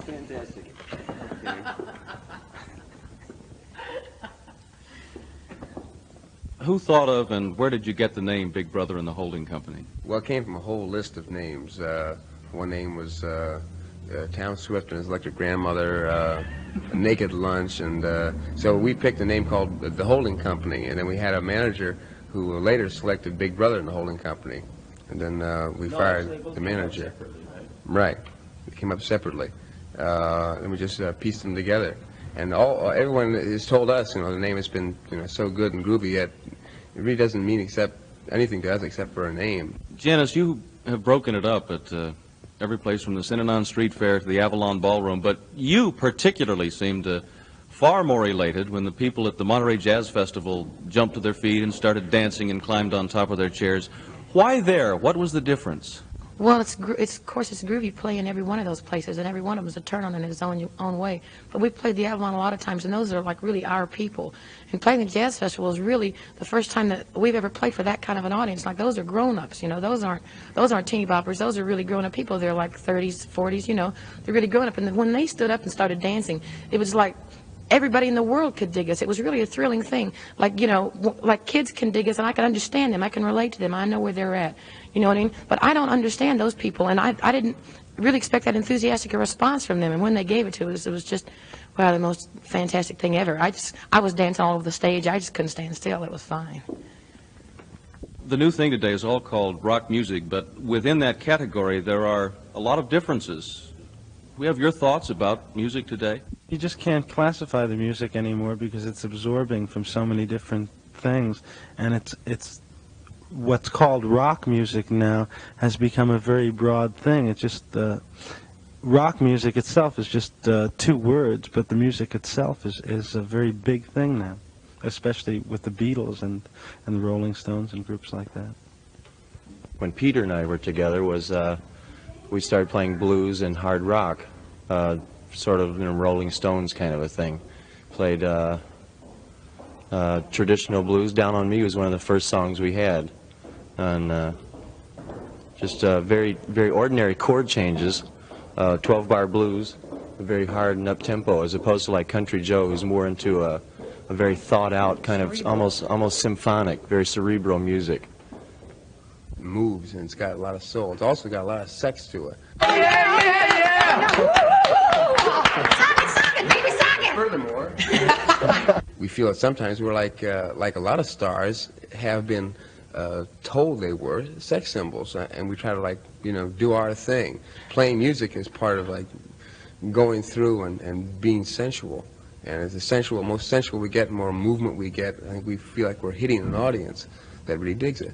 Fantastic. Okay. Who thought of and where did you get the name Big Brother and the Holding Company? Well, it came from a whole list of names. One name was Town Swift and his electric grandmother, Naked Lunch, and so we picked a name called the Holding Company, and then we had a manager who later selected Big Brother and the Holding Company, and then we fired the manager. Right, it came up separately, and we just pieced them together. And everyone has told us, the name has been, so good and groovy, yet it really doesn't mean anything to us except for a name. Janice, you have broken it up at every place from the Synanon Street Fair to the Avalon Ballroom, but you particularly seemed far more elated when the people at the Monterey Jazz Festival jumped to their feet and started dancing and climbed on top of their chairs. Why there? What was the difference? Well, of course, it's groovy playing every one of those places, and every one of them is a turn on in its own way. But we played the Avalon a lot of times, and those are like really our people. And playing the Jazz Festival is really the first time that we've ever played for that kind of an audience. Like, those are grown-ups, those aren't teeny boppers. Those are really grown-up people. They're like 30s, 40s, they're really grown up. And then when they stood up and started dancing, it was like everybody in the world could dig us. It was really a thrilling thing. Like, like kids can dig us, and I can understand them. I can relate to them. I know where they're at. You know what I mean? But I don't understand those people, and I didn't really expect that enthusiastic a response from them. And when they gave it to us, it was just, wow, the most fantastic thing ever. I was dancing all over the stage. I just couldn't stand still. It was fine. The new thing today is all called rock music, but within that category there are a lot of differences. We have your thoughts about music today? You just can't classify the music anymore because it's absorbing from so many different things, and it's what's called rock music now has become a very broad thing. It's just rock music itself is just 2 words, but the music itself is a very big thing now, especially with the Beatles and the Rolling Stones and groups like that. When Peter and I were together we started playing blues and hard rock, sort of Rolling Stones kind of a thing. Played traditional blues. Down on Me was one of the first songs we had, and just very, very ordinary chord changes, 12-bar blues, very hard and up-tempo, as opposed to like Country Joe, who's more into a very thought-out kind of almost symphonic, very cerebral music. It moves, and it's got a lot of soul. It's also got a lot of sex to it. Oh, yeah, yeah, yeah! Sock it, baby, sock it! Furthermore, we feel that sometimes we're like a lot of stars have been told they were sex symbols, and we try to do our thing. Playing music is part of going through and being sensual, and as the most sensual we get, the more movement we get. I think we feel like we're hitting an audience that really digs it.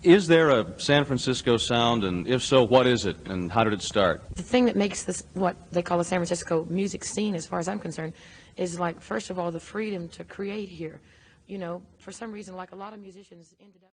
Is there a San Francisco sound, and if so, what is it, and how did it start? The thing that makes this, what they call the San Francisco music scene, as far as I'm concerned, is like, first of all, the freedom to create here. For some reason, like a lot of musicians ended up